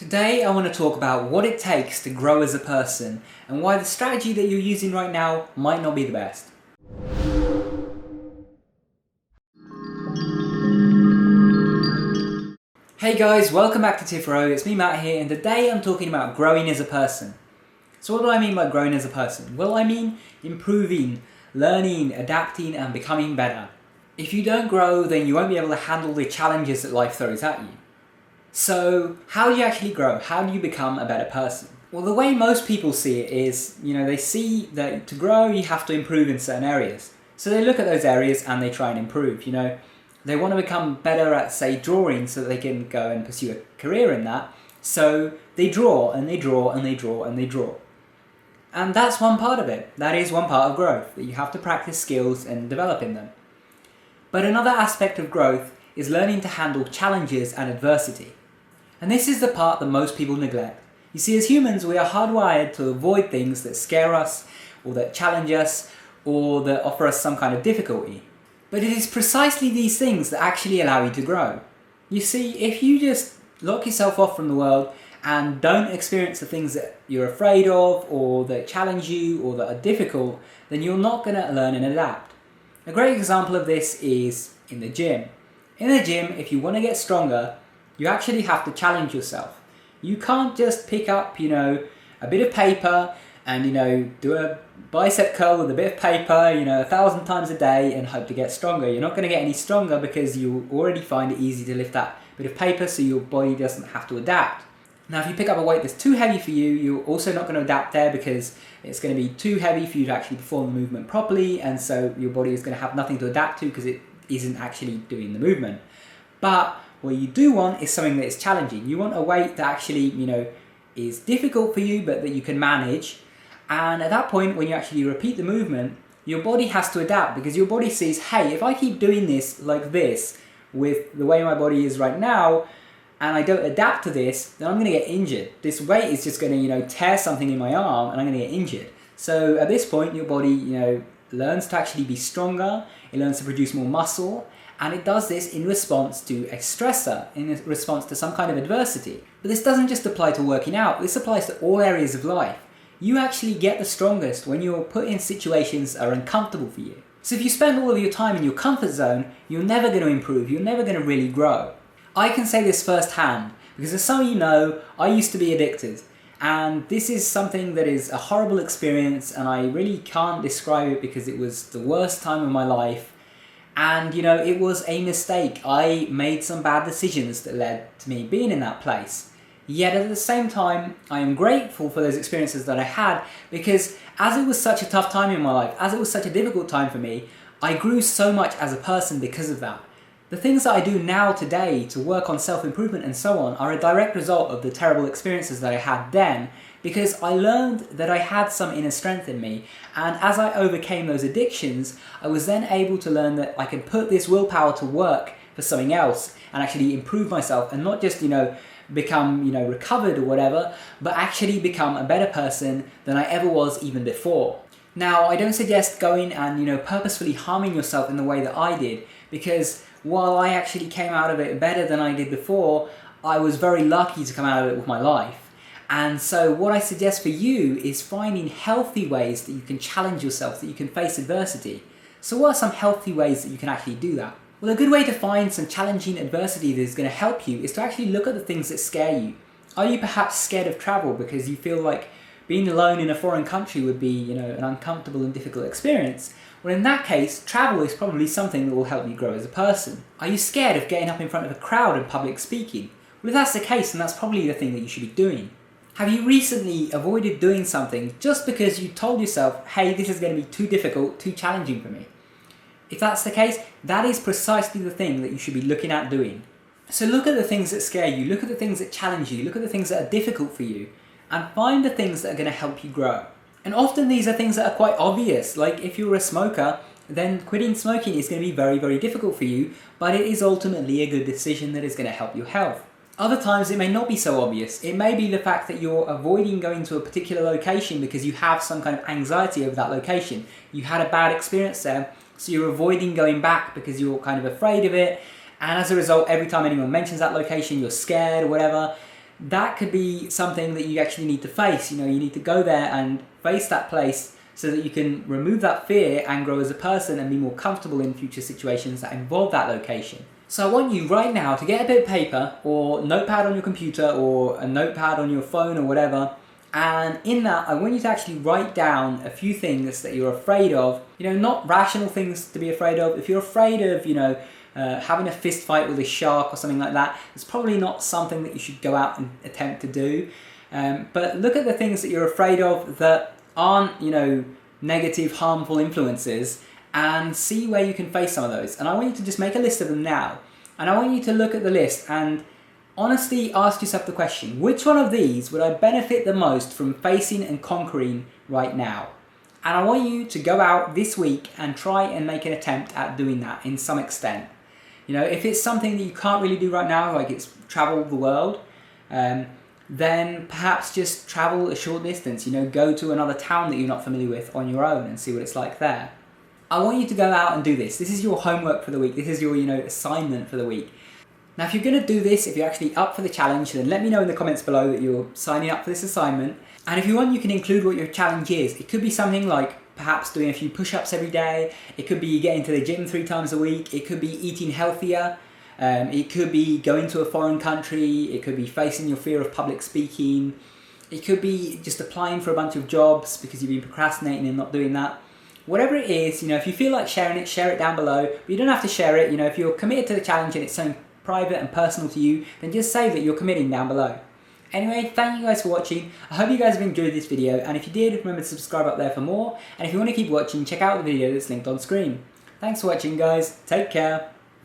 Today I want to talk about what it takes to grow as a person and why the strategy that you're using right now might not be the best. Hey guys, welcome back to Tipharot. It's me Matt here, and today I'm talking about growing as a person. So what do I mean by growing as a person? Well, I mean improving, learning, adapting and becoming better. If you don't grow, then you won't be able to handle the challenges that life throws at you. So how do you actually grow? How do you become a better person? Well, the way most people see it is, they see that to grow you have to improve in certain areas. So they look at those areas and they try and improve, They want to become better at, say, drawing so that they can go and pursue a career in that. So they draw and they draw and they draw and they draw. And that's one part of it. That is one part of growth, that you have to practice skills and develop in them. But another aspect of growth is learning to handle challenges and adversity. And this is the part that most people neglect. You see, as humans, we are hardwired to avoid things that scare us, or that challenge us, or that offer us some kind of difficulty. But it is precisely these things that actually allow you to grow. You see, if you just lock yourself off from the world and don't experience the things that you're afraid of, or that challenge you, or that are difficult, then you're not going to learn and adapt. A great example of this is in the gym. In the gym, if you want to get stronger, you actually have to challenge yourself. You can't just pick up, a bit of paper and, do a bicep curl with a bit of paper, 1,000 times a day and hope to get stronger. You're not going to get any stronger because you already find it easy to lift that bit of paper so your body doesn't have to adapt. Now, if you pick up a weight that's too heavy for you, you're also not going to adapt there because it's going to be too heavy for you to actually perform the movement properly, and so your body is going to have nothing to adapt to because it isn't actually doing the movement. But what you do want is something that is challenging. You want a weight that actually, is difficult for you but that you can manage. And at that point, when you actually repeat the movement, your body has to adapt because your body sees, hey, if I keep doing this like this with the way my body is right now, and I don't adapt to this, then I'm going to get injured. This weight is just going to, tear something in my arm and I'm going to get injured. So at this point, your body, learns to actually be stronger, it learns to produce more muscle, and it does this in response to a stressor, in response to some kind of adversity. But this doesn't just apply to working out, this applies to all areas of life. You actually get the strongest when you're put in situations that are uncomfortable for you. So if you spend all of your time in your comfort zone, you're never going to improve, you're never going to really grow. I can say this firsthand, because as some of you know, I used to be addicted. And this is something that is a horrible experience, and I really can't describe it because it was the worst time of my life. And it was a mistake. I made some bad decisions that led to me being in that place. Yet at the same time, I am grateful for those experiences that I had, because as it was such a tough time in my life, as it was such a difficult time for me, I grew so much as a person because of that. The things that I do now today to work on self-improvement and so on are a direct result of the terrible experiences that I had then, because I learned that I had some inner strength in me, and as I overcame those addictions, I was then able to learn that I can put this willpower to work for something else and actually improve myself, and not just, become, recovered or whatever, but actually become a better person than I ever was even before. Now, I don't suggest going and, purposefully harming yourself in the way that I did, because while I actually came out of it better than I did before, I was very lucky to come out of it with my life. And so what I suggest for you is finding healthy ways that you can challenge yourself, that you can face adversity. So what are some healthy ways that you can actually do that? Well, a good way to find some challenging adversity that is going to help you is to actually look at the things that scare you. Are you perhaps scared of travel because you feel like being alone in a foreign country would be, an uncomfortable and difficult experience? Well, in that case, travel is probably something that will help you grow as a person. Are you scared of getting up in front of a crowd and public speaking? Well, if that's the case, then that's probably the thing that you should be doing. Have you recently avoided doing something just because you told yourself, hey, this is going to be too difficult, too challenging for me? If that's the case, that is precisely the thing that you should be looking at doing. So look at the things that scare you, look at the things that challenge you, look at the things that are difficult for you, and find the things that are going to help you grow. And often these are things that are quite obvious, like if you're a smoker, then quitting smoking is going to be very, very difficult for you, but it is ultimately a good decision that is going to help your health. Other times it may not be so obvious. It may be the fact that you're avoiding going to a particular location because you have some kind of anxiety over that location. You had a bad experience there, so you're avoiding going back because you're kind of afraid of it, and as a result, every time anyone mentions that location, you're scared or whatever. that could be something that you actually need to face. You need to go there and face that place so that you can remove that fear and grow as a person and be more comfortable in future situations that involve that location. So I want you right now to get a bit of paper or notepad on your computer or a notepad on your phone or whatever, and in that I want you to actually write down a few things that you're afraid of, not rational things to be afraid of. If you're afraid of, having a fist fight with a shark or something like that, it's probably not something that you should go out and attempt to do. But look at the things that you're afraid of that aren't, negative, harmful influences, and see where you can face some of those. And I want you to just make a list of them now. And I want you to look at the list and honestly ask yourself the question, which one of these would I benefit the most from facing and conquering right now? And I want you to go out this week and try and make an attempt at doing that in some extent. If it's something that you can't really do right now, like it's travel the world, then perhaps just travel a short distance, go to another town that you're not familiar with on your own and see what it's like there. I want you to go out and do this. This is your homework for the week. This is your, assignment for the week. Now, if you're going to do this, if you're actually up for the challenge, then let me know in the comments below that you're signing up for this assignment. And if you want, you can include what your challenge is. It could be something like perhaps doing a few push-ups every day. It could be getting to the gym 3 times a week. It could be eating healthier. It could be going to a foreign country. It could be facing your fear of public speaking. It could be just applying for a bunch of jobs because you've been procrastinating and not doing that. Whatever it is, if you feel like sharing it, share it down below. But you don't have to share it. If you're committed to the challenge and it's something private and personal to you, then just say that you're committing down below. Anyway, thank you guys for watching. I hope you guys have enjoyed this video, and if you did, remember to subscribe up there for more. And if you want to keep watching, check out the video that's linked on screen. Thanks for watching, guys. Take care.